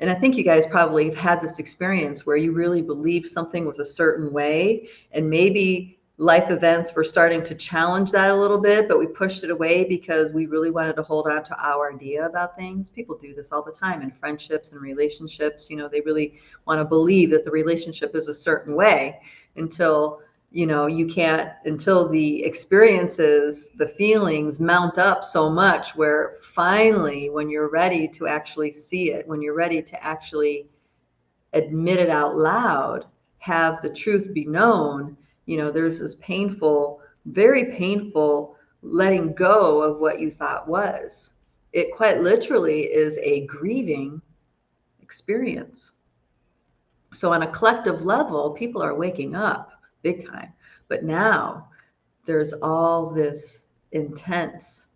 And I think you guys probably have had this experience where you really believed something was a certain way, and maybe life events were starting to challenge that a little bit, but we pushed it away because we really wanted to hold on to our idea about things. People do this all the time in friendships and relationships. You know, they really want to believe that the relationship is a certain way until you can't, until the experiences, the feelings mount up so much where finally, when you're ready to actually see it, when you're ready to actually admit it out loud, have the truth be known, there's this painful, very painful letting go of what you thought was. It quite literally is a grieving experience. So on a collective level, people are waking up big time. But now there's all this intense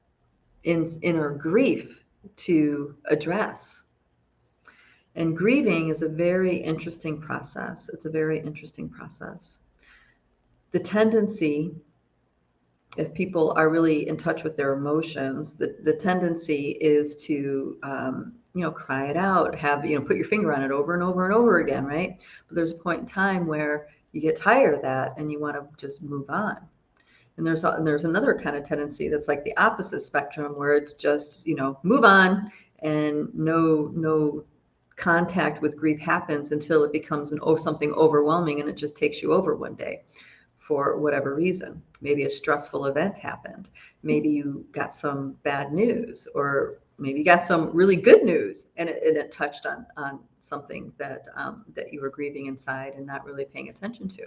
inner grief to address. And grieving is a very interesting process. It's a very interesting process. The tendency, if people are really in touch with their emotions, the tendency is to, cry it out, put your finger on it over and over and over again, right? But there's a point in time where you get tired of that and you want to just move on. And there's another kind of tendency that's like the opposite spectrum, where it's just, move on, and no contact with grief happens until it becomes something overwhelming, and it just takes you over one day for whatever reason. Maybe a stressful event happened. Maybe you got some bad news, or maybe you got some really good news, and it touched on something that you were grieving inside and not really paying attention to.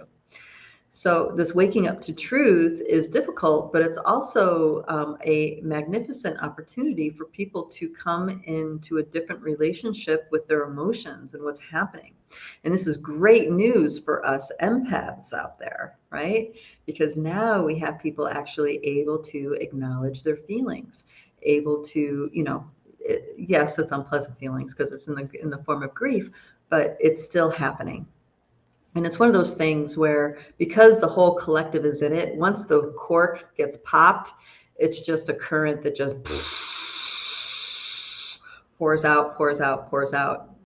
So this waking up to truth is difficult, but it's also a magnificent opportunity for people to come into a different relationship with their emotions and what's happening. And this is great news for us empaths out there, right? Because now we have people actually able to acknowledge their feelings, able to, yes, it's unpleasant feelings because it's in the form of grief, but it's still happening. And it's one of those things where, because the whole collective is in it, once the cork gets popped, it's just a current that just pours out, pours out, pours out.